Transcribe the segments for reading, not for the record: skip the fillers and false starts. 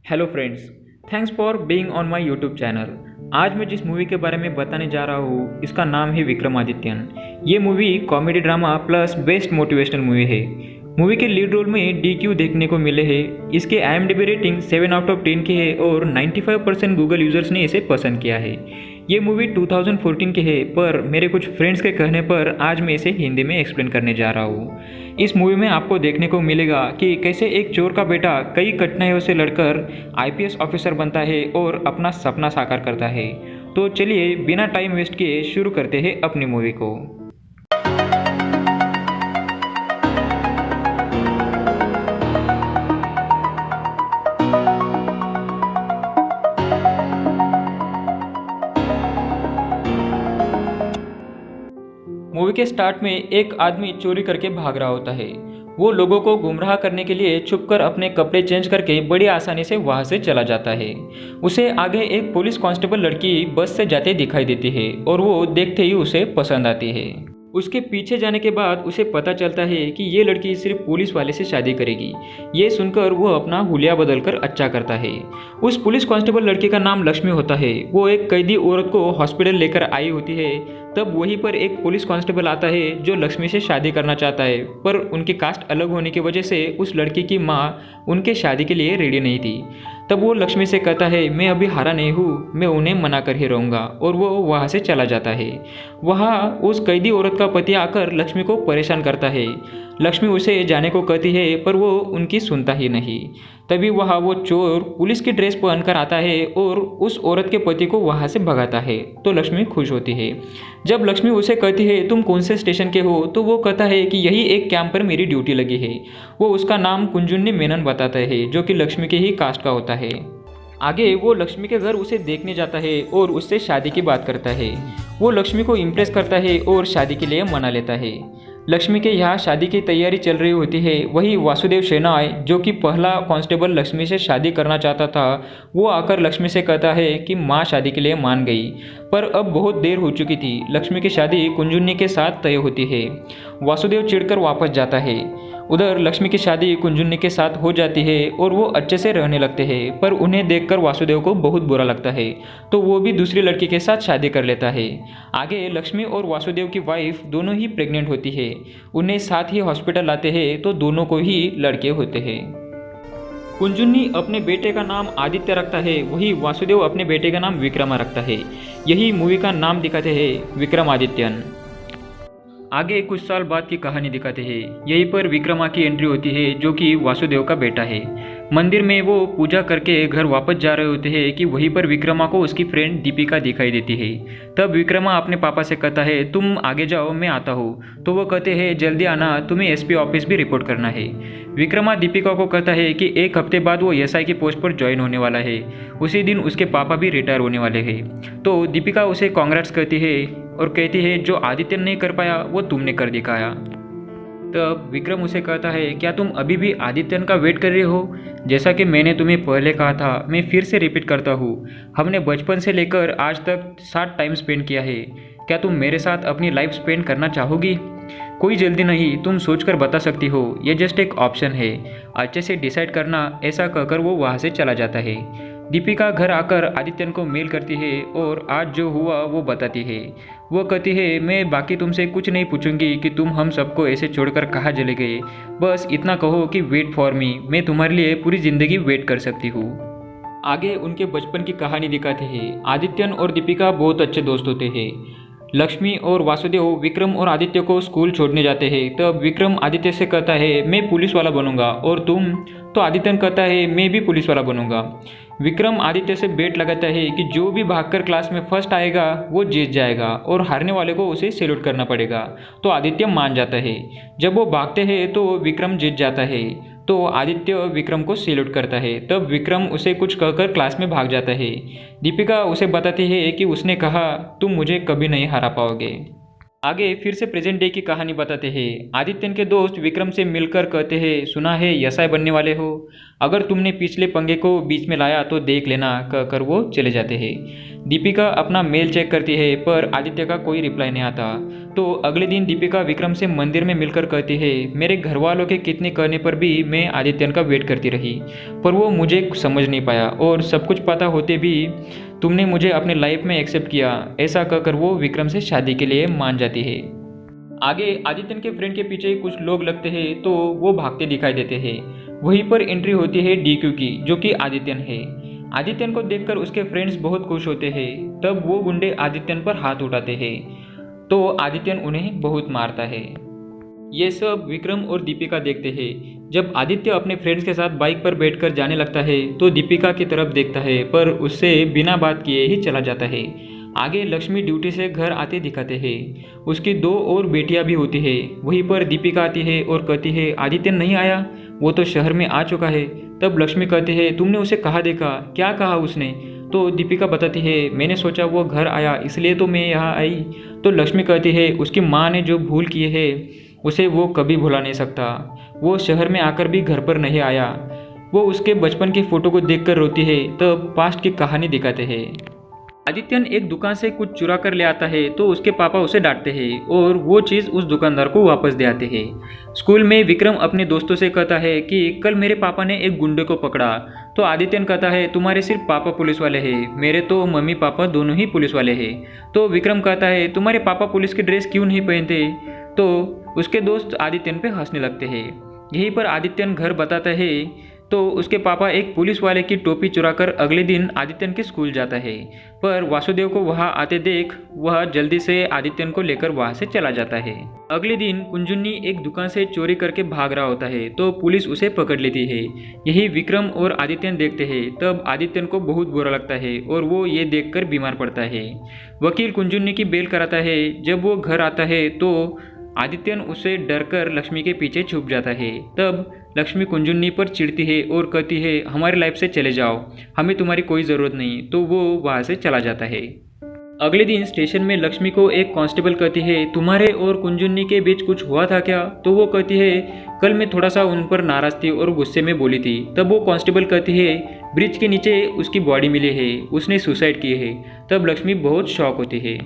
Hello friends, thanks for being on my YouTube channel. आज मैं जिस मूवी के बारे में बताने जा रहा हूँ इसका नाम है विक्रमादित्यन। ये movie comedy drama plus best motivational movie है। मूवी के लीड रोल में DQ देखने को मिले हैं। इसके IMDb रेटिंग 7/10 की है और 95% गूगल यूजर्स ने इसे पसंद किया है। ये मूवी 2014 की है, पर मेरे कुछ फ्रेंड्स के कहने पर आज मैं इसे हिंदी में एक्सप्लेन करने जा रहा हूँ। इस मूवी में आपको देखने को मिलेगा कि कैसे एक चोर का बेटा कई कठिनाइयों से लड़कर IPS ऑफिसर बनता है और अपना सपना साकार करता है। तो चलिए बिना टाइम वेस्ट किए शुरू करते हैं अपनी मूवी को। मूवी के स्टार्ट में एक आदमी चोरी करके भाग रहा होता है। वो लोगों को गुमराह करने के लिए छुपकर अपने कपड़े चेंज करके बड़ी आसानी से वहां से चला जाता है। उसे आगे एक पुलिस कांस्टेबल लड़की बस से जाते दिखाई देती है और वो देखते ही उसे पसंद आती है। उसके पीछे जाने के बाद उसे पता चलता है कि ये लड़की सिर्फ पुलिस वाले से शादी करेगी। ये सुनकर वो अपना हुलिया बदलकर अच्छा करता है। उस पुलिस कांस्टेबल लड़की का नाम लक्ष्मी होता है। वो एक कैदी औरत को हॉस्पिटल लेकर आई होती है। तब वहीं पर एक पुलिस कांस्टेबल आता है जो लक्ष्मी से शादी करना चाहता है, पर उनकी कास्ट अलग होने की वजह से उस लड़की की माँ उनके शादी के लिए रेडी नहीं थी। तब वो लक्ष्मी से कहता है, मैं अभी हारा नहीं हूँ, मैं उन्हें मना कर ही रहूँगा, और वो वहाँ से चला जाता है। वहाँ उस कैदी औरत का पति आकर लक्ष्मी को परेशान करता है। लक्ष्मी उसे जाने को कहती है, पर वो उनकी सुनता ही नहीं। तभी वहाँ वो चोर पुलिस की ड्रेस पहनकर आता है और उस औरत के पति को वहाँ से भगाता है। तो लक्ष्मी खुश होती है। जब लक्ष्मी उसे कहती है तुम कौन से स्टेशन के हो, तो वो कहता है कि यही एक कैंप पर मेरी ड्यूटी लगी है। वो उसका नाम कुंजुन्नी मेनन बताता है, जो कि लक्ष्मी के ही कास्ट का होता है। आगे वो लक्ष्मी के घर उसे देखने जाता है और उससे शादी की बात करता है। वो लक्ष्मी को इम्प्रेस करता है और शादी के लिए मना लेता है। लक्ष्मी के यहाँ शादी की तैयारी चल रही होती है। वही वासुदेव शेनाय, जो कि पहला कांस्टेबल लक्ष्मी से शादी करना चाहता था, वो आकर लक्ष्मी से कहता है कि माँ शादी के लिए मान गई, पर अब बहुत देर हो चुकी थी। लक्ष्मी की शादी कुंजुन्नी के साथ तय होती है। वासुदेव चिढ़कर वापस जाता है। उधर लक्ष्मी की शादी कुंजुन्नी के साथ हो जाती है और वो अच्छे से रहने लगते हैं, पर उन्हें देखकर वासुदेव को बहुत बुरा लगता है, तो वो भी दूसरी लड़की के साथ शादी कर लेता है। आगे लक्ष्मी और वासुदेव की वाइफ दोनों ही प्रेग्नेंट होती है। उन्हें साथ ही हॉस्पिटल लाते हैं तो दोनों को ही लड़के होते हैं। कुंजुन्नी अपने बेटे का नाम आदित्य रखता है, वही वासुदेव अपने बेटे का नाम विक्रमा रखता है। यही मूवी का नाम दिखाते हैं, विक्रमादित्यन। आगे कुछ साल बाद की कहानी दिखाते हैं। यहीं पर विक्रमा की एंट्री होती है, जो कि वासुदेव का बेटा है। मंदिर में वो पूजा करके घर वापस जा रहे होते हैं कि वहीं पर विक्रमा को उसकी फ्रेंड दीपिका दिखाई देती है। तब विक्रमा अपने पापा से कहता है तुम आगे जाओ, मैं आता हूँ। तो वो कहते हैं जल्दी आना, तुम्हें SP ऑफिस भी रिपोर्ट करना है। विक्रमा दीपिका को कहता है कि एक हफ्ते बाद वो SI की पोस्ट पर ज्वाइन होने वाला है। उसी दिन उसके पापा भी रिटायर होने वाले हैं। तो दीपिका उसे कांग्रेट्स कहती है और कहती है जो आदित्य ने कर पाया वो तुमने कर दिखाया। तब विक्रम उसे कहता है क्या तुम अभी भी आदित्यन का वेट कर रहे हो? जैसा कि मैंने तुम्हें पहले कहा था, मैं फिर से रिपीट करता हूँ, हमने बचपन से लेकर आज तक साथ टाइम स्पेंड किया है। क्या तुम मेरे साथ अपनी लाइफ स्पेंड करना चाहोगी? कोई जल्दी नहीं, तुम सोचकर बता सकती हो, ये जस्ट एक ऑप्शन है, अच्छे से डिसाइड करना। ऐसा कहकर वो वहाँ से चला जाता है। दीपिका घर आकर आदित्यन को मेल करती है और आज जो हुआ वो बताती है। वो कहती है मैं बाकी तुमसे कुछ नहीं पूछूंगी कि तुम हम सबको ऐसे छोड़कर कहाँ चले गए, बस इतना कहो कि वेट फॉर मी, मैं तुम्हारे लिए पूरी ज़िंदगी वेट कर सकती हूँ। आगे उनके बचपन की कहानी दिखाते हैं। आदित्यन और दीपिका बहुत अच्छे दोस्त होते हैं। लक्ष्मी और वासुदेव विक्रम और आदित्य को स्कूल छोड़ने जाते हैं। तब विक्रम आदित्य से कहता है मैं पुलिस वाला बनूंगा, और तुम? तो आदित्यन कहता है मैं भी पुलिस वाला बनूंगा। विक्रम आदित्य से बेट लगाता है कि जो भी भागकर क्लास में फर्स्ट आएगा वो जीत जाएगा और हारने वाले को उसे सैल्यूट करना पड़ेगा। तो आदित्य मान जाता है। जब वो भागते हैं तो विक्रम जीत जाता है, तो आदित्य विक्रम को सैल्यूट करता है। तब विक्रम उसे कुछ कहकर क्लास में भाग जाता है। दीपिका उसे बताती है कि उसने कहा तुम मुझे कभी नहीं हरा पाओगे। आगे फिर से प्रेजेंट डे की कहानी बताते हैं। आदित्यन के दोस्त विक्रम से मिलकर कहते हैं सुना है SI बनने वाले हो, अगर तुमने पिछले पंगे को बीच में लाया तो देख लेना, कहकर वो चले जाते हैं। दीपिका अपना मेल चेक करती है पर आदित्य का कोई रिप्लाई नहीं आता। तो अगले दिन दीपिका विक्रम से मंदिर में मिलकर कहती है, मेरे घर वालों के कितने कहने पर भी मैं आदित्यन का वेट करती रही, पर वो मुझे समझ नहीं पाया और सब कुछ पता होते भी तुमने मुझे अपने लाइफ में एक्सेप्ट किया। ऐसा कहकर वो विक्रम से शादी के लिए मान जाती है। आगे आदित्यन के फ्रेंड के पीछे कुछ लोग लगते हैं तो वो भागते दिखाई देते हैं। वहीं पर एंट्री होती है डीक्यू की, जो कि आदित्यन है। आदित्यन को देखकर उसके फ्रेंड्स बहुत खुश होते हैं। तब वो गुंडे आदित्यन पर हाथ उठाते हैं तो आदित्यन उन्हें बहुत मारता है। ये सब विक्रम और दीपिका देखते हैं। जब आदित्य अपने फ्रेंड्स के साथ बाइक पर बैठकर जाने लगता है तो दीपिका की तरफ देखता है पर उससे बिना बात किए ही चला जाता है। आगे लक्ष्मी ड्यूटी से घर आते दिखाते हैं। उसकी 2 और बेटियां भी होती है। वहीं पर दीपिका आती है और कहती है, आदित्य नहीं आया, वो तो शहर में आ चुका है। तब लक्ष्मी कहती है, तुमने उसे कहाँ देखा, क्या कहा उसने? तो दीपिका बताती है, मैंने सोचा वो घर आया इसलिए तो मैं यहाँ आई। तो लक्ष्मी कहती है, उसकी माँ ने जो भूल की है उसे वो कभी भुला नहीं सकता। वो शहर में आकर भी घर पर नहीं आया। वो उसके बचपन की फ़ोटो को देखकर रोती है। तब पास्ट की कहानी दिखाते हैं। आदित्यन एक दुकान से कुछ चुरा कर ले आता है तो उसके पापा उसे डांटते हैं और वो चीज़ उस दुकानदार को वापस दे आते हैं। स्कूल में विक्रम अपने दोस्तों से कहता है कि कल मेरे पापा ने एक गुंडे को पकड़ा। तो आदित्यन कहता है, तुम्हारे सिर्फ पापा पुलिस वाले हैं, मेरे तो मम्मी पापा दोनों ही पुलिस वाले हैं। तो विक्रम कहता है, तुम्हारे पापा पुलिस की ड्रेस क्यों नहीं पहनते? तो उसके दोस्त आदित्यन पे हंसने लगते हैं। यहीं पर आदित्यन घर बताता है तो उसके पापा एक पुलिस वाले की टोपी चुराकर अगले दिन आदित्यन के स्कूल जाता है। पर वासुदेव को वहां आते देख वह जल्दी से आदित्यन को लेकर वहां से चला जाता है। अगले दिन कुंजुन्नी एक दुकान से चोरी करके भाग रहा होता है तो पुलिस उसे पकड़ लेती है। यही विक्रम और आदित्यन देखते हैं। तब आदित्यन को बहुत बुरा लगता है और वो ये देखकर बीमार पड़ता है। वकील कुंजुन्नी की बेल कराता है। जब वो घर आता है तो आदित्यन उसे डरकर लक्ष्मी के पीछे छुप जाता है। तब लक्ष्मी कुंजुन्नी पर चिढ़ती है और कहती है, हमारी लाइफ से चले जाओ, हमें तुम्हारी कोई ज़रूरत नहीं। तो वो वहाँ से चला जाता है। अगले दिन स्टेशन में लक्ष्मी को एक कांस्टेबल कहती है, तुम्हारे और कुंजुन्नी के बीच कुछ हुआ था क्या? तो वो कहती है, कल मैं थोड़ा सा उन पर नाराज़ थी और गुस्से में बोली थी। तब वो कांस्टेबल कहती है, ब्रिज के नीचे उसकी बॉडी मिली है, उसने सुसाइड की है। तब लक्ष्मी बहुत शॉक होती है।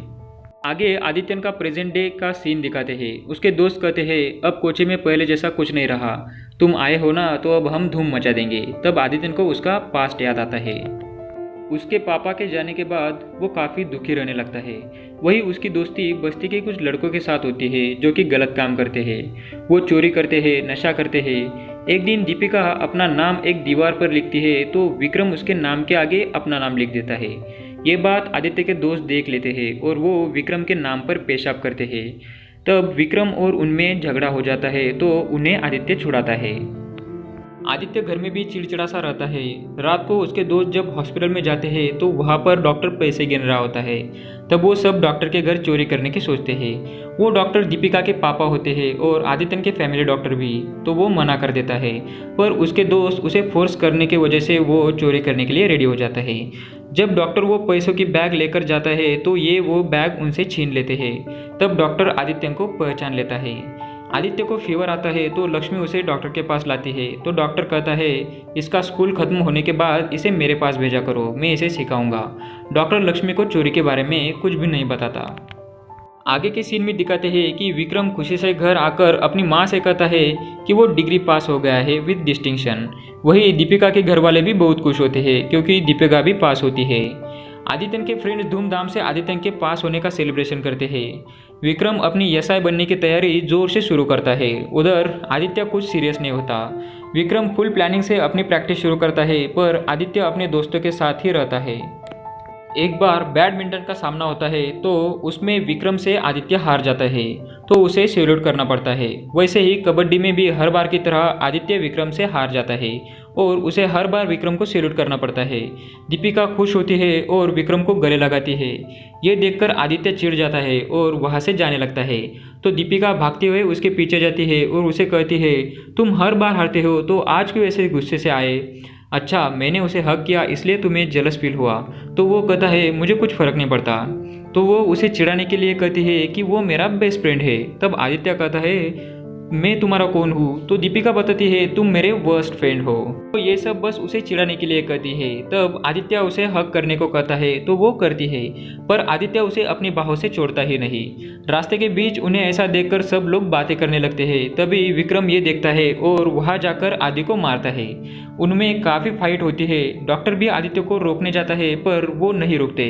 आगे आदित्यन का प्रेजेंट डे का सीन दिखाते हैं। उसके दोस्त कहते हैं, अब कोची में पहले जैसा कुछ नहीं रहा, तुम आए हो ना तो अब हम धूम मचा देंगे। तब आदित्यन को उसका पास्ट याद आता है। उसके पापा के जाने के बाद वो काफ़ी दुखी रहने लगता है। वही उसकी दोस्ती बस्ती के कुछ लड़कों के साथ होती है जो कि गलत काम करते हैं। वो चोरी करते हैं, नशा करते हैं। एक दिन दीपिका अपना नाम एक दीवार पर लिखती है तो विक्रम उसके नाम के आगे अपना नाम लिख देता है। ये बात आदित्य के दोस्त देख लेते हैं और वो विक्रम के नाम पर पेशाब करते हैं। तब विक्रम और उनमें झगड़ा हो जाता है तो उन्हें आदित्य छुड़ाता है। आदित्य घर में भी चिड़चिड़ा सा रहता है। रात को उसके दोस्त जब हॉस्पिटल में जाते हैं तो वहाँ पर डॉक्टर पैसे गिन रहा होता है। तब वो सब डॉक्टर के घर चोरी करने की सोचते हैं। वो डॉक्टर दीपिका के पापा होते हैं और आदित्यन के फैमिली डॉक्टर भी। तो वो मना कर देता है पर उसके दोस्त उसे फोर्स करने की वजह से वो चोरी करने के लिए रेडी हो जाता है। जब डॉक्टर वो पैसों की बैग लेकर जाता है तो ये वो बैग उनसे छीन लेते हैं। तब डॉक्टर आदित्य को पहचान लेता है। आदित्य को फीवर आता है तो लक्ष्मी उसे डॉक्टर के पास लाती है। तो डॉक्टर कहता है, इसका स्कूल खत्म होने के बाद इसे मेरे पास भेजा करो, मैं इसे सिखाऊंगा। डॉक्टर लक्ष्मी को चोरी के बारे में कुछ भी नहीं बताता। आगे के सीन में दिखाते हैं कि विक्रम खुशी से घर आकर अपनी माँ से कहता है कि वो डिग्री पास हो गया है विद डिस्टिंक्शन। वही दीपिका के घर वाले भी बहुत खुश होते हैं क्योंकि दीपिका भी पास होती है। आदित्यन के फ्रेंड्स धूमधाम से आदित्यन के पास होने का सेलिब्रेशन करते हैं। विक्रम अपनी एसआई बनने की तैयारी जोर से शुरू करता है। उधर आदित्य कुछ सीरियस नहीं होता। विक्रम फुल प्लानिंग से अपनी प्रैक्टिस शुरू करता है पर आदित्य अपने दोस्तों के साथ ही रहता है। एक बार बैडमिंटन का सामना होता है तो उसमें विक्रम से आदित्य हार जाता है तो उसे सैल्यूट करना पड़ता है। वैसे ही कबड्डी में भी हर बार की तरह आदित्य विक्रम से हार जाता है और उसे हर बार विक्रम को सैल्यूट करना पड़ता है। दीपिका खुश होती है और विक्रम को गले लगाती है। ये देखकर आदित्य चिढ़ जाता है और वहाँ से जाने लगता है। तो दीपिका भागते हुए उसके पीछे जाती है और उसे कहती है, तुम हर बार हारते हो तो आज क्यों ऐसे गुस्से से आए? अच्छा, मैंने उसे हक किया इसलिए तुम्हें जेलस फील हुआ? तो वो कहता है, मुझे कुछ फ़र्क नहीं पड़ता। तो वो उसे चिढ़ाने के लिए कहती है कि वो मेरा बेस्ट फ्रेंड है। तब आदित्य कहता है, मैं तुम्हारा कौन हूँ? तो दीपिका बताती है तुम मेरे वर्स्ट फ्रेंड हो। तो ये सब बस उसे चिढ़ाने के लिए कहती है। तब आदित्य उसे हक करने को कहता है तो वो करती है, पर आदित्य उसे अपनी बाहों से छोड़ता ही नहीं। रास्ते के बीच उन्हें ऐसा देखकर सब लोग बातें करने लगते हैं। तभी विक्रम ये देखता है और वहाँ जाकर आदि को मारता है। उनमें काफ़ी फाइट होती है। डॉक्टर भी आदित्य को रोकने जाता है पर वो नहीं रुकते।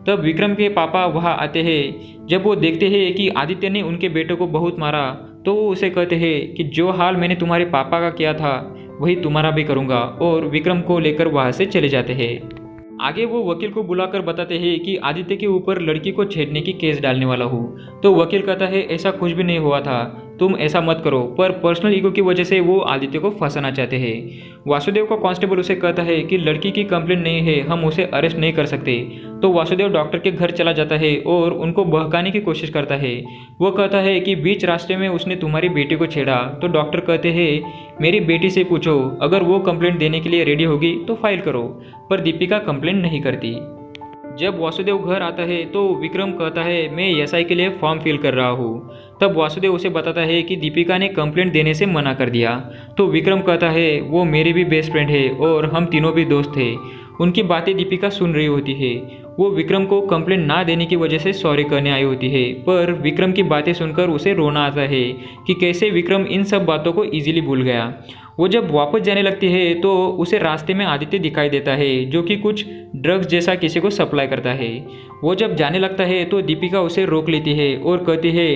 तब विक्रम के पापा वहाँ आते हैं। जब वो देखते हैं कि आदित्य ने उनके बेटे को बहुत मारा तो वो उसे कहते हैं कि जो हाल मैंने तुम्हारे पापा का किया था वही तुम्हारा भी करूँगा, और विक्रम को लेकर वहाँ से चले जाते हैं। आगे वो वकील को बुलाकर बताते हैं कि आदित्य के ऊपर लड़की को छेड़ने की केस डालने वाला हूँ। तो वकील कहता है ऐसा कुछ भी नहीं हुआ था, तुम ऐसा मत करो, पर पर्सनल ईगो की वजह से वो आदित्य को फंसाना चाहते हैं। वासुदेव का कांस्टेबल उसे कहता है कि लड़की की कंप्लेंट नहीं है, हम उसे अरेस्ट नहीं कर सकते। तो वासुदेव डॉक्टर के घर चला जाता है और उनको बहकाने की कोशिश करता है। वो कहता है कि बीच रास्ते में उसने तुम्हारी बेटी को छेड़ा। तो डॉक्टर कहते हैं मेरी बेटी से पूछो, अगर वो कंप्लेंट देने के लिए रेडी होगी तो फाइल करो। पर दीपिका कंप्लेंट नहीं करती। जब वासुदेव घर आता है तो विक्रम कहता है मैं एसआई के लिए फॉर्म फिल कर रहा हूँ। तब वासुदेव उसे बताता है कि दीपिका ने कंप्लेंट देने से मना कर दिया। तो विक्रम कहता है वो मेरी भी बेस्ट फ्रेंड है और हम तीनों भी दोस्त थे। उनकी बातें दीपिका सुन रही होती है। वो विक्रम को कंप्लेंट ना देने की वजह से सॉरी करने आई होती है, पर विक्रम की बातें सुनकर उसे रोना आता है कि कैसे विक्रम इन सब बातों को इजीली भूल गया। वो जब वापस जाने लगती है तो उसे रास्ते में आदित्य दिखाई देता है जो कि कुछ ड्रग्स जैसा किसी को सप्लाई करता है। वो जब जाने लगता है तो दीपिका उसे रोक लेती है और कहती है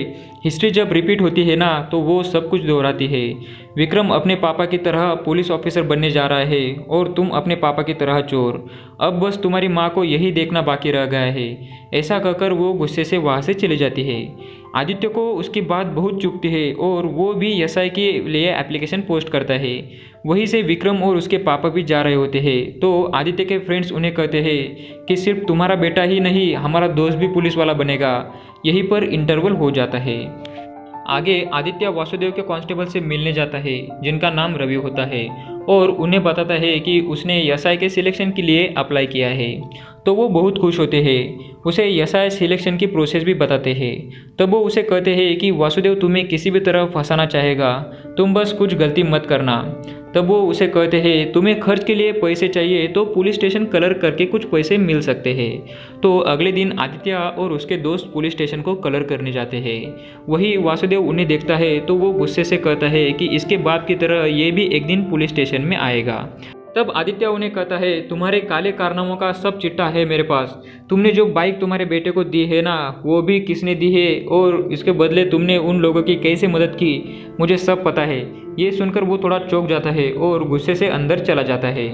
हिस्ट्री जब रिपीट होती है ना तो वो सब कुछ दोहराती है। विक्रम अपने पापा की तरह पुलिस ऑफिसर बनने जा रहा है और तुम अपने पापा की तरह चोर। अब बस तुम्हारी माँ को यही देखना बाकी रह गया है। ऐसा कहकर वो गुस्से से वहाँ से चली जाती है। आदित्य को उसकी बात बहुत चुभती है और वो भी एसआई के लिए एप्लीकेशन पोस्ट करता है। वहीं से विक्रम और उसके पापा भी जा रहे होते हैं। तो आदित्य के फ्रेंड्स उन्हें कहते हैं कि सिर्फ तुम्हारा बेटा ही नहीं, हमारा दोस्त भी पुलिस वाला बनेगा। यहीं पर इंटरवल हो जाता है। आगे आदित्य वासुदेव के कांस्टेबल से मिलने जाता है जिनका नाम रवि होता है, और उन्हें बताता है कि उसने एसआई के सिलेक्शन के लिए अप्लाई किया है। तो वो बहुत खुश होते हैं। उसे एसआई सिलेक्शन की प्रोसेस भी बताते हैं। तब वो उसे कहते हैं कि वासुदेव तुम्हें किसी भी तरह फंसाना चाहेगा, तुम बस कुछ गलती मत करना। तब वो उसे कहते हैं तुम्हें खर्च के लिए पैसे चाहिए तो पुलिस स्टेशन कलर करके कुछ पैसे मिल सकते हैं। तो अगले दिन आदित्य और उसके दोस्त पुलिस स्टेशन को कलर करने जाते हैं। वही वासुदेव उन्हें देखता है तो वो गुस्से से कहता है कि इसके बाप की तरह ये भी एक दिन पुलिस स्टेशन में आएगा। तब आदित्य उन्हें कहता है तुम्हारे काले कारनामों का सब चिट्ठा है मेरे पास। तुमने जो बाइक तुम्हारे बेटे को दी है ना वो भी किसने दी है और इसके बदले तुमने उन लोगों की कैसे मदद की, मुझे सब पता है। ये सुनकर वो थोड़ा चौंक जाता है और गुस्से से अंदर चला जाता है।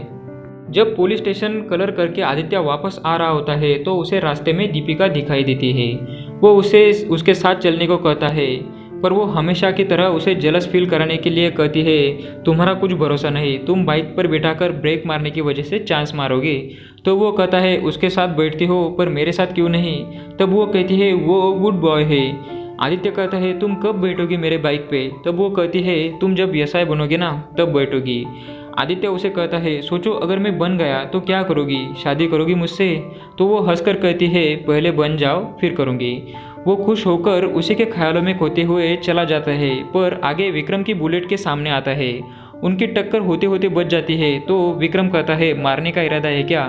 जब पुलिस स्टेशन कलर करके आदित्य वापस आ रहा होता है तो उसे रास्ते में दीपिका दिखाई देती है। वो उसे उसके साथ चलने को कहता है, पर वो हमेशा की तरह उसे जेलस फील कराने के लिए कहती है तुम्हारा कुछ भरोसा नहीं, तुम बाइक पर बैठाकर ब्रेक मारने की वजह से चांस मारोगे। तो वो कहता है उसके साथ बैठती हो पर मेरे साथ क्यों नहीं। तब वो कहती है वो गुड बॉय है। आदित्य कहता है तुम कब बैठोगी मेरे बाइक पे। तब वो कहती है तुम जब एसआई बनोगे ना तब बैठोगी। आदित्य उसे कहता है सोचो अगर मैं बन गया तो क्या करोगी, शादी करोगी मुझसे। तो वो हंसकर कहती है पहले बन जाओ फिर करूँगी। वो खुश होकर उसी के ख्यालों में खोते हुए चला जाता है, पर आगे विक्रम की बुलेट के सामने आता है। उनकी टक्कर होते होते बच जाती है। तो विक्रम कहता है मारने का इरादा है क्या।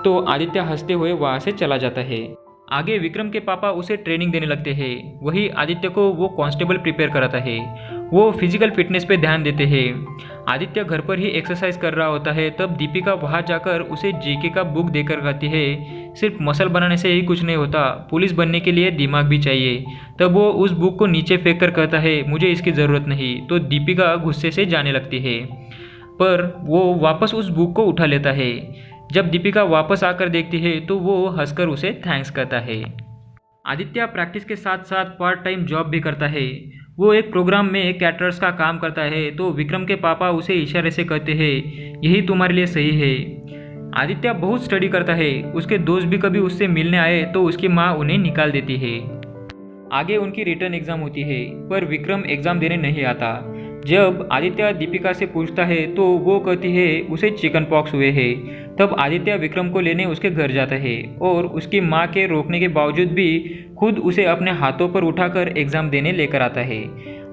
तो आदित्य हंसते हुए वहाँ से चला जाता है। आगे विक्रम के पापा उसे ट्रेनिंग देने लगते हैं। वही आदित्य को वो कांस्टेबल प्रिपेयर कराता है। वो फिजिकल फिटनेस पे ध्यान देते हैं। आदित्य घर पर ही एक्सरसाइज कर रहा होता है। तब दीपिका वहाँ जाकर उसे जीके का बुक देकर कहती है सिर्फ मसल बनाने से ही कुछ नहीं होता, पुलिस बनने के लिए दिमाग भी चाहिए। तब वो उस बुक को नीचे फेंक कर कहता है मुझे इसकी ज़रूरत नहीं। तो दीपिका गुस्से से जाने लगती है, पर वो वापस उस बुक को उठा लेता है। जब दीपिका वापस आकर देखती है तो वो हंसकर उसे थैंक्स कहता है। आदित्य प्रैक्टिस के साथ साथ पार्ट टाइम जॉब भी करता है। वो एक प्रोग्राम में कैटरर्स का काम करता है। तो विक्रम के पापा उसे इशारे से कहते हैं यही तुम्हारे लिए सही है। आदित्य बहुत स्टडी करता है। उसके दोस्त भी कभी उससे मिलने आए तो उसकी माँ उन्हें निकाल देती है। आगे उनकी रिटर्न एग्ज़ाम होती है, पर विक्रम एग्ज़ाम देने नहीं आता। जब आदित्य दीपिका से पूछता है तो वो कहती है उसे चिकन पॉक्स हुए हैं। तब आदित्य विक्रम को लेने उसके घर जाता है और उसकी माँ के रोकने के बावजूद भी खुद उसे अपने हाथों पर उठाकर एग्ज़ाम देने लेकर आता है।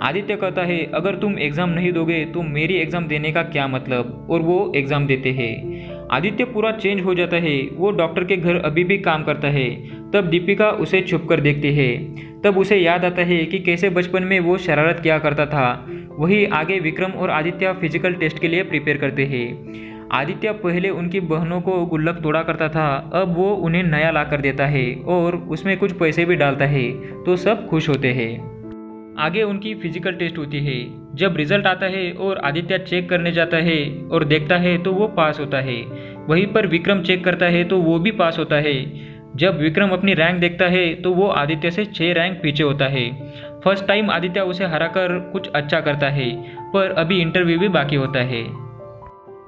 आदित्य कहता है अगर तुम एग्ज़ाम नहीं दोगे तो मेरी एग्ज़ाम देने का क्या मतलब, और वो एग्ज़ाम देते हैं। आदित्य पूरा चेंज हो जाता है, वो डॉक्टर के घर अभी भी काम करता है। तब दीपिका उसे छुप कर देखती है। तब उसे याद आता है कि कैसे बचपन में वो शरारत किया करता था। वही आगे विक्रम और आदित्य फिजिकल टेस्ट के लिए प्रिपेयर करते हैं। आदित्य पहले उनकी बहनों को गुल्लक तोड़ा करता था, अब वो उन्हें नया ला कर देता है और उसमें कुछ पैसे भी डालता है, तो सब खुश होते हैं। आगे उनकी फिजिकल टेस्ट होती है। जब रिजल्ट आता है और आदित्य चेक करने जाता है और देखता है तो वो पास होता है। वहीं पर विक्रम चेक करता है तो वो भी पास होता है। जब विक्रम अपनी रैंक देखता है तो वो आदित्य से 6 रैंक पीछे होता है। फर्स्ट टाइम आदित्य उसे हराकर कुछ अच्छा करता है, पर अभी इंटरव्यू भी बाकी होता है।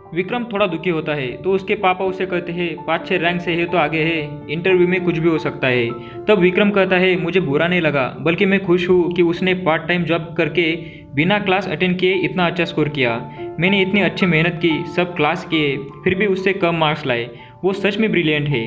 विक्रम थोड़ा दुखी होता है तो उसके पापा उसे कहते हैं 5-6 रैंक से है तो आगे है, इंटरव्यू में कुछ भी हो सकता है। तब विक्रम कहता है मुझे बुरा नहीं लगा, बल्कि मैं खुश हूँ कि उसने पार्ट टाइम जॉब करके बिना क्लास अटेंड किए इतना अच्छा स्कोर किया। मैंने इतनी अच्छी मेहनत की, सब क्लास किए, फिर भी उससे कम मार्क्स लाए। वो सच में ब्रिलियंट है।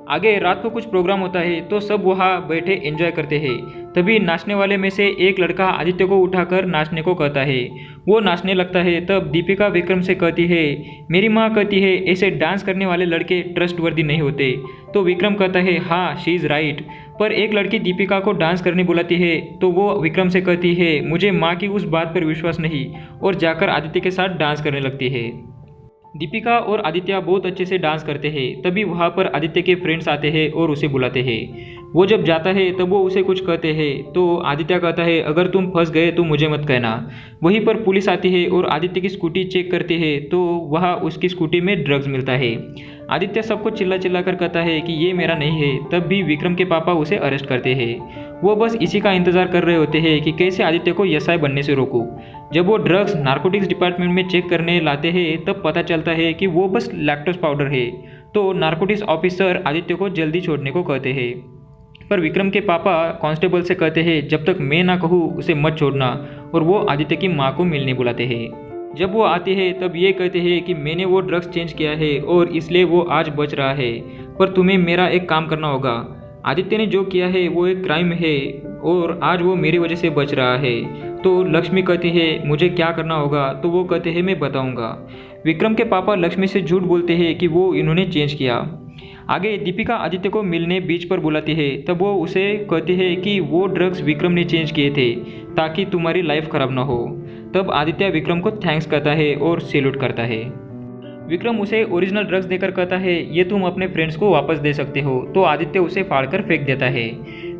आगे रात को कुछ प्रोग्राम होता है तो सब वहाँ बैठे एंजॉय करते हैं। तभी नाचने वाले में से एक लड़का आदित्य को उठाकर नाचने को कहता है। वो नाचने लगता है। तब दीपिका विक्रम से कहती है मेरी माँ कहती है ऐसे डांस करने वाले लड़के ट्रस्टवर्दी नहीं होते। तो विक्रम कहता है हाँ शी इज़ राइट। पर एक लड़की दीपिका को डांस करने बुलाती है तो वो विक्रम से कहती है मुझे माँ की उस बात पर विश्वास नहीं, और जाकर आदित्य के साथ डांस करने लगती है। दीपिका और आदित्य बहुत अच्छे से डांस करते हैं। तभी वहाँ पर आदित्य के फ्रेंड्स आते हैं और उसे बुलाते हैं। वो जब जाता है तब वो उसे कुछ कहते हैं तो आदित्य कहता है अगर तुम फंस गए तो मुझे मत कहना। वहीं पर पुलिस आती है और आदित्य की स्कूटी चेक करती है तो वहाँ उसकी स्कूटी में ड्रग्स मिलता है। आदित्य सबको चिल्ला चिल्ला कर कहता है कि ये मेरा नहीं है। तब भी विक्रम के पापा उसे अरेस्ट करते हैं। वो बस इसी का इंतज़ार कर रहे होते हैं कि कैसे आदित्य को एसआई बनने से रोकूं। जब वो ड्रग्स नारकोटिक्स डिपार्टमेंट में चेक करने लाते हैं तब पता चलता है कि वो बस लैक्टोज पाउडर है। तो नारकोटिक्स ऑफिसर आदित्य को जल्दी छोड़ने को कहते हैं। पर विक्रम के पापा कांस्टेबल से कहते हैं जब तक मैं ना कहूँ उसे मत छोड़ना, और वो आदित्य की माँ को मिलने बुलाते हैं। जब वो आते हैं तब ये कहते हैं कि मैंने वो ड्रग्स चेंज किया है और इसलिए वो आज बच रहा है, पर तुम्हें मेरा एक काम करना होगा। आदित्य ने जो किया है वो एक क्राइम है और आज वो मेरी वजह से बच रहा है। तो लक्ष्मी कहती है मुझे क्या करना होगा, तो वो कहते हैं मैं बताऊंगा। विक्रम के पापा लक्ष्मी से झूठ बोलते हैं कि वो इन्होंने चेंज किया। आगे दीपिका आदित्य को मिलने बीच पर बुलाती है। तब वो उसे कहती है कि वो ड्रग्स विक्रम ने चेंज किए थे ताकि तुम्हारी लाइफ खराब ना हो। तब आदित्य विक्रम को थैंक्स करता है और सैल्यूट करता है। विक्रम उसे ओरिजिनल ड्रग्स देकर कहता है ये तुम अपने फ्रेंड्स को वापस दे सकते हो। तो आदित्य उसे फाड़कर फेंक देता है।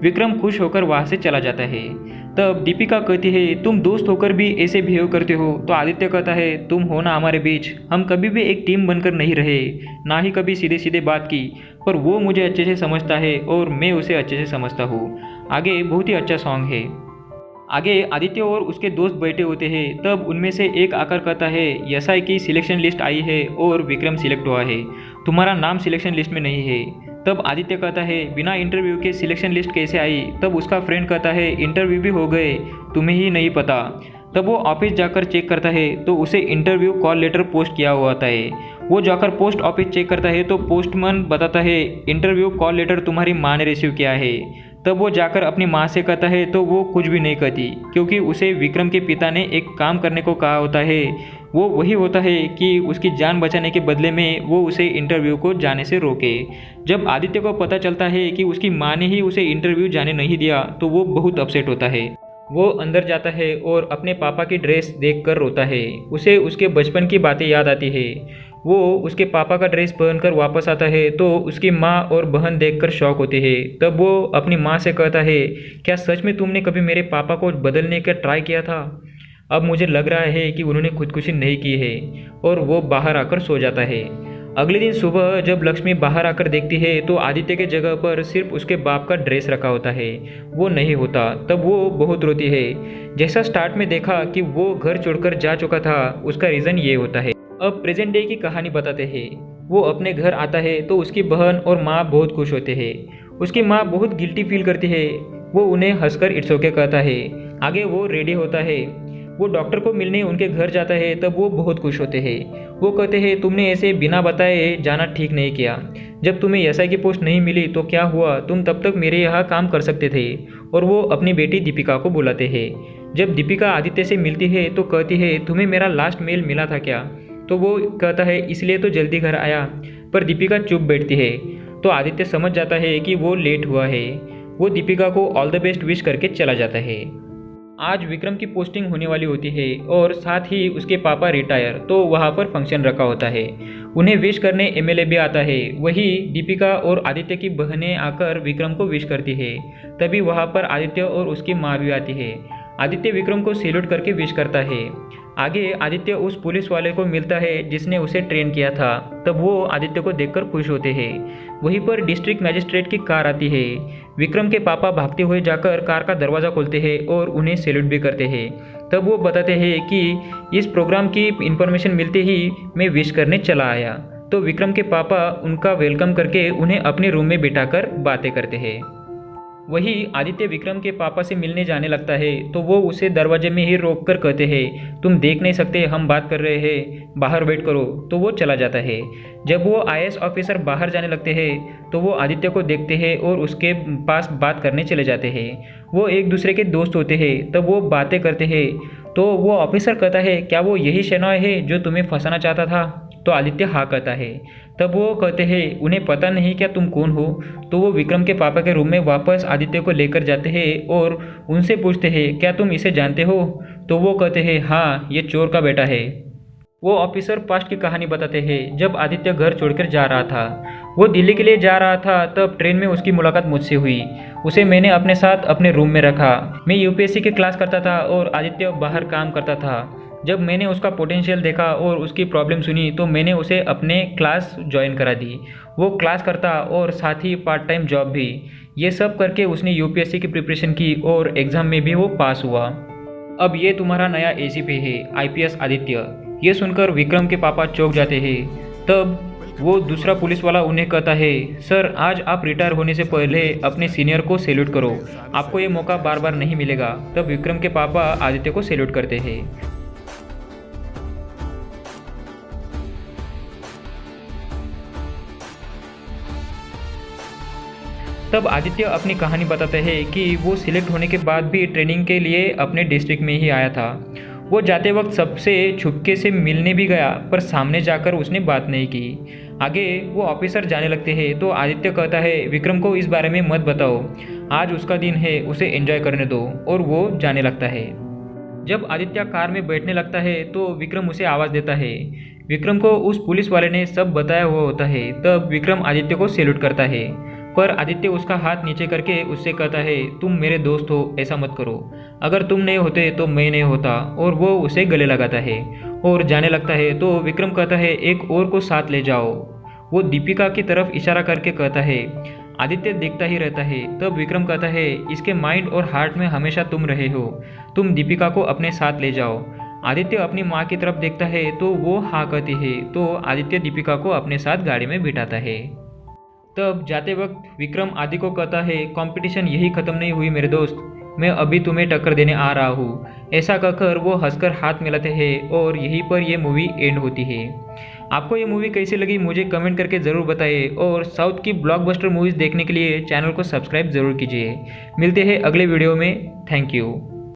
विक्रम खुश होकर वहाँ से चला जाता है। तब दीपिका कहती है तुम दोस्त होकर भी ऐसे बिहेव करते हो। तो आदित्य कहता है तुम हो ना हमारे बीच, हम कभी भी एक टीम बनकर नहीं रहे, ना ही कभी सीधे सीधे बात की, पर वो मुझे अच्छे से समझता है और मैं उसे अच्छे से समझता हूँ। आगे बहुत ही अच्छा सॉन्ग है। आगे आदित्य और उसके दोस्त बैठे होते हैं। तब उनमें से एक आकर कहता है एसआई की सिलेक्शन लिस्ट आई है और विक्रम सिलेक्ट हुआ है, तुम्हारा नाम सिलेक्शन लिस्ट में नहीं है। तब आदित्य कहता है बिना इंटरव्यू के सिलेक्शन लिस्ट कैसे आई। तब उसका फ्रेंड कहता है इंटरव्यू भी हो गए, तुम्हें ही नहीं पता। तब वो ऑफिस जाकर चेक करता है तो उसे इंटरव्यू कॉल लेटर पोस्ट किया हुआ होता है। वो जाकर पोस्ट ऑफिस चेक करता है तो पोस्टमैन बताता है इंटरव्यू कॉल लेटर तुम्हारी माँ ने रिसीव किया है। तब वो जाकर अपनी माँ से कहता है तो वो कुछ भी नहीं कहती, क्योंकि उसे विक्रम के पिता ने एक काम करने को कहा होता है। वो वही होता है कि उसकी जान बचाने के बदले में वो उसे इंटरव्यू को जाने से रोके। जब आदित्य को पता चलता है कि उसकी माँ ने ही उसे इंटरव्यू जाने नहीं दिया तो वो बहुत अपसेट होता है। वो अंदर जाता है और अपने पापा की ड्रेस देखकर रोता है। उसे उसके बचपन की बातें याद आती है। वो उसके पापा का ड्रेस पहनकर वापस आता है तो उसकी माँ और बहन देखकर शॉक होती है। तब वो अपनी माँ से कहता है क्या सच में तुमने कभी मेरे पापा को बदलने का ट्राई किया था। अब मुझे लग रहा है कि उन्होंने खुदकुशी नहीं की है, और वो बाहर आकर सो जाता है। अगले दिन सुबह जब लक्ष्मी बाहर आकर देखती है तो आदित्य के जगह पर सिर्फ उसके बाप का ड्रेस रखा होता है, वो नहीं होता। तब वो बहुत रोती है। जैसा स्टार्ट में देखा कि वो घर छोड़कर जा चुका था, उसका रीज़न ये होता है। अब प्रेजेंट डे की कहानी बताते हैं। वो अपने घर आता है तो उसकी बहन और माँ बहुत खुश होते हैं। उसकी माँ बहुत गिल्टी फील करती है। वो उन्हें हंसकर इट्स ओके कहता है। आगे वो रेडी होता है, वो डॉक्टर को मिलने उनके घर जाता है। तब वो बहुत खुश होते हैं। वो कहते हैं तुमने ऐसे बिना बताए जाना ठीक नहीं किया। जब तुम्हें एसआई की पोस्ट नहीं मिली तो क्या हुआ, तुम तब तक मेरे यहाँ काम कर सकते थे। और वो अपनी बेटी दीपिका को बुलाते हैं। जब दीपिका आदित्य से मिलती है तो कहती है तुम्हें मेरा लास्ट मेल मिला था क्या? तो वो कहता है इसलिए तो जल्दी घर आया। पर दीपिका चुप बैठती है। तो आदित्य समझ जाता है कि वो लेट हुआ है। वो दीपिका को ऑल द बेस्ट विश करके चला जाता है। आज विक्रम की पोस्टिंग होने वाली होती है और साथ ही उसके पापा रिटायर, तो वहाँ पर फंक्शन रखा होता है। उन्हें विश करने एमएलए भी आता है। वही दीपिका और आदित्य की बहनें आकर विक्रम को विश करती है। तभी वहाँ पर आदित्य और उसकी माँ भी आती है। आदित्य विक्रम को सैल्यूट करके विश करता है। आगे आदित्य उस पुलिस वाले को मिलता है जिसने उसे ट्रेन किया था। तब वो आदित्य को देखकर खुश होते हैं। वहीं पर डिस्ट्रिक्ट मैजिस्ट्रेट की कार आती है। विक्रम के पापा भागते हुए जाकर कार का दरवाज़ा खोलते हैं और उन्हें सैल्यूट भी करते हैं। तब वो बताते हैं कि इस प्रोग्राम की इन्फॉर्मेशन मिलते ही मैं विश करने चला आया। तो विक्रम के पापा उनका वेलकम करके उन्हें अपने रूम में बिठाकर बातें करते हैं। वही आदित्य विक्रम के पापा से मिलने जाने लगता है तो वो उसे दरवाजे में ही रोक कर कहते हैं तुम देख नहीं सकते, हम बात कर रहे हैं, बाहर वेट करो। तो वो चला जाता है। जब वो आईएएस ऑफिसर बाहर जाने लगते हैं तो वो आदित्य को देखते हैं और उसके पास बात करने चले जाते हैं। वो एक दूसरे के दोस्त होते हैं। तब वो बातें करते हैं। तो वो ऑफिसर कहता है क्या वो यही शेनॉय है जो तुम्हें फंसाना चाहता था? तो आदित्य हाँ कहता है। तब वो कहते हैं उन्हें पता नहीं क्या तुम कौन हो? तो वो विक्रम के पापा के रूम में वापस आदित्य को लेकर जाते हैं और उनसे पूछते हैं क्या तुम इसे जानते हो? तो वो कहते हैं हाँ, ये चोर का बेटा है। वो ऑफिसर पास्ट की कहानी बताते हैं जब आदित्य घर छोड़कर जा रहा था। वो दिल्ली के लिए जा रहा था तब ट्रेन में उसकी मुलाकात मुझसे हुई। उसे मैंने अपने साथ अपने रूम में रखा। मैं यूपीएससी की क्लास करता था और आदित्य बाहर काम करता था। जब मैंने उसका पोटेंशियल देखा और उसकी प्रॉब्लम सुनी तो मैंने उसे अपने क्लास ज्वाइन करा दी। वो क्लास करता और साथ ही पार्ट टाइम जॉब भी। ये सब करके उसने यूपीएससी की प्रिपरेशन की और एग्ज़ाम में भी वो पास हुआ। अब ये तुम्हारा नया एसीपी है, आईपीएस आदित्य। ये सुनकर विक्रम के पापा चौंक जाते हैं। तब वो दूसरा पुलिस वाला उन्हें कहता है सर, आज आप रिटायर होने से पहले अपने सीनियर को सैल्यूट करो, आपको ये मौका बार बार नहीं मिलेगा। तब विक्रम के पापा आदित्य को सैल्यूट करते हैं। तब आदित्य अपनी कहानी बताते हैं कि वो सिलेक्ट होने के बाद भी ट्रेनिंग के लिए अपने डिस्ट्रिक्ट में ही आया था। वो जाते वक्त सबसे छुपके से मिलने भी गया पर सामने जाकर उसने बात नहीं की। आगे वो ऑफिसर जाने लगते हैं तो आदित्य कहता है विक्रम को इस बारे में मत बताओ, आज उसका दिन है, उसे एंजॉय करने दो। और वो जाने लगता है। जब आदित्य कार में बैठने लगता है तो विक्रम उसे आवाज़ देता है। विक्रम को उस पुलिस वाले ने सब बताया हुआ होता है। तब विक्रम आदित्य को सैल्यूट करता है पर आदित्य उसका हाथ नीचे करके उससे कहता है तुम मेरे दोस्त हो, ऐसा मत करो, अगर तुम नहीं होते तो मैं नहीं होता। और वो उसे गले लगाता है और जाने लगता है। तो विक्रम कहता है एक और को साथ ले जाओ। वो दीपिका की तरफ इशारा करके कहता है। आदित्य देखता ही रहता है। तब विक्रम कहता है इसके माइंड और हार्ट में हमेशा तुम रहे हो, तुम दीपिका को अपने साथ ले जाओ। आदित्य अपनी माँ की तरफ देखता है तो वो हाँ कहती है। तो आदित्य दीपिका को अपने साथ गाड़ी में बिठाता है। तब जाते वक्त विक्रम आदि को कहता है कंपटीशन यही ख़त्म नहीं हुई मेरे दोस्त, मैं अभी तुम्हें टक्कर देने आ रहा हूँ। ऐसा कहकर वो हंसकर हाथ मिलाते हैं और यहीं पर ये मूवी एंड होती है। आपको ये मूवी कैसी लगी मुझे कमेंट करके ज़रूर बताइए और साउथ की ब्लॉकबस्टर मूवीज़ देखने के लिए चैनल को सब्सक्राइब ज़रूर कीजिए। मिलते हैं अगले वीडियो में। Thank you.